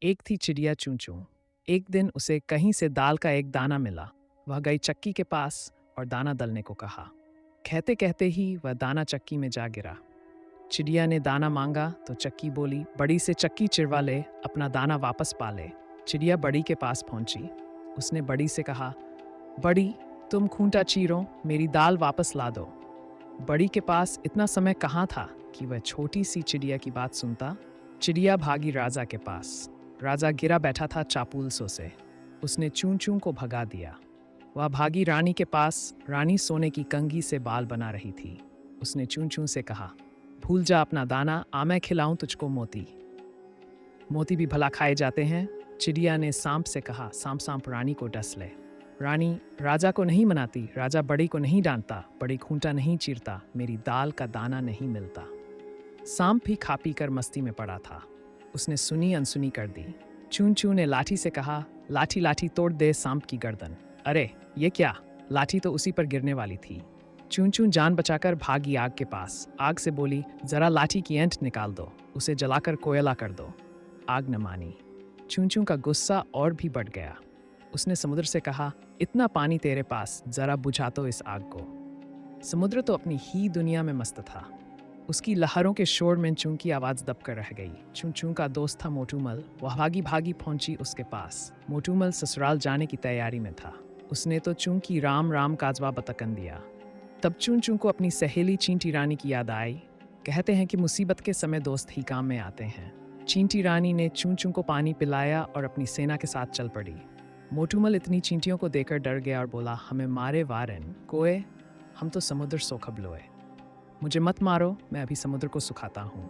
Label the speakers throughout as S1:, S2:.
S1: एक थी चिड़िया चूं चूं। एक दिन उसे कहीं से दाल का एक दाना मिला। वह गई चक्की के पास और दाना दलने को कहा। कहते कहते ही वह दाना चक्की में जा गिरा। चिड़िया ने दाना मांगा तो चक्की बोली, बड़ी से चक्की चिरवा ले, अपना दाना वापस पा ले। चिड़िया बड़ी के पास पहुंची। उसने बड़ी से कहा, बड़ी, तुम खूंटा चीरो, मेरी दाल वापस ला दो। बड़ी के पास इतना समय कहाँ था कि वह छोटी सी चिड़िया की बात सुनता। चिड़िया भागी राजा के पास। राजा गिरा बैठा था चापूलसों से। उसने चूं चूं को भगा दिया। वह भागी रानी के पास। रानी सोने की कंघी से बाल बना रही थी। उसने चूं चूं से कहा, भूल जा अपना दाना, आ मैं खिलाऊं तुझको मोती। मोती भी भला खाए जाते हैं। चिड़िया ने सांप से कहा, सांप सांप रानी को डस ले। रानी राजा को नहीं मनाती, राजा बड़ी को नहीं डांटता, बड़ी खूंटा नहीं चीरता, मेरी दाल का दाना नहीं मिलता। सांप भी खा पी कर मस्ती में पड़ा था। उसने सुनी अनसुनी कर दी। चूं चूं ने लाठी से कहा, लाठी लाठी तोड़ दे सांप की गर्दन। अरे ये क्या, लाठी तो उसी पर गिरने वाली थी। चूं चूं जान बचाकर भागी आग के पास। आग से बोली, जरा लाठी की ऐंठ निकाल दो, उसे जलाकर कोयला कर दो। आग न मानी। चूं चूं का गुस्सा और भी बढ़ गया। उसने समुद्र से कहा, इतना पानी तेरे पास, जरा बुझा तो इस आग को। समुद्र तो अपनी ही दुनिया में मस्त था। उसकी लहरों के शोर में चूं की आवाज दबकर रह गई। चूं चूं का दोस्त था मोटूमल। वह भागी भागी पहुंची उसके पास। मोटूमल ससुराल जाने की तैयारी में था। उसने तो चूं की राम राम काजवा बतकन दिया। तब चूं चूं को अपनी सहेली चींटी रानी की याद आई। कहते हैं कि मुसीबत के समय दोस्त ही काम में आते हैं। चींटी रानी ने चूं चूं को पानी पिलाया और अपनी सेना के साथ चल पड़ी। मोटूमल इतनी चींटियों को देखकर डर गया और बोला, हमें मारे वारन कोए, हम तो समुद्र सोखब लोए। मुझे मत मारो, मैं अभी समुद्र को सुखाता हूँ।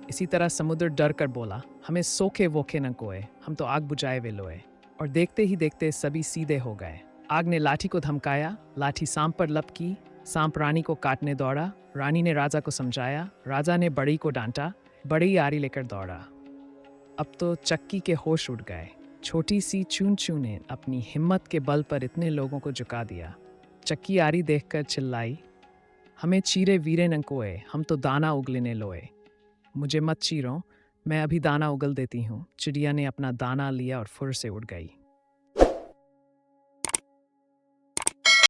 S1: इसी तरह समुद्र डर कर बोला, हमें सोखे वोखे न कोए, हम तो आग बुझाए वे लोए। और देखते ही देखते सभी सीधे हो गए। आग ने लाठी को धमकाया, लाठी सांप पर लपकी। सांप रानी को काटने दौड़ा। रानी ने राजा को समझाया, राजा ने बड़ी को डांटा। बड़ी आरी लेकर दौड़ा। अब तो चक्की के होश उड़ गए। छोटी सी चूं चूं ने अपनी हिम्मत के बल पर इतने लोगों को झुका दिया। चक्की आरी देखकर चिल्लाई, हमें चीरे वीरे न कोए, हम तो दाना उगलने लोए। मुझे मत चीरो, मैं अभी दाना उगल देती हूँ। चिड़िया ने अपना दाना लिया और फुर से उड़ गई।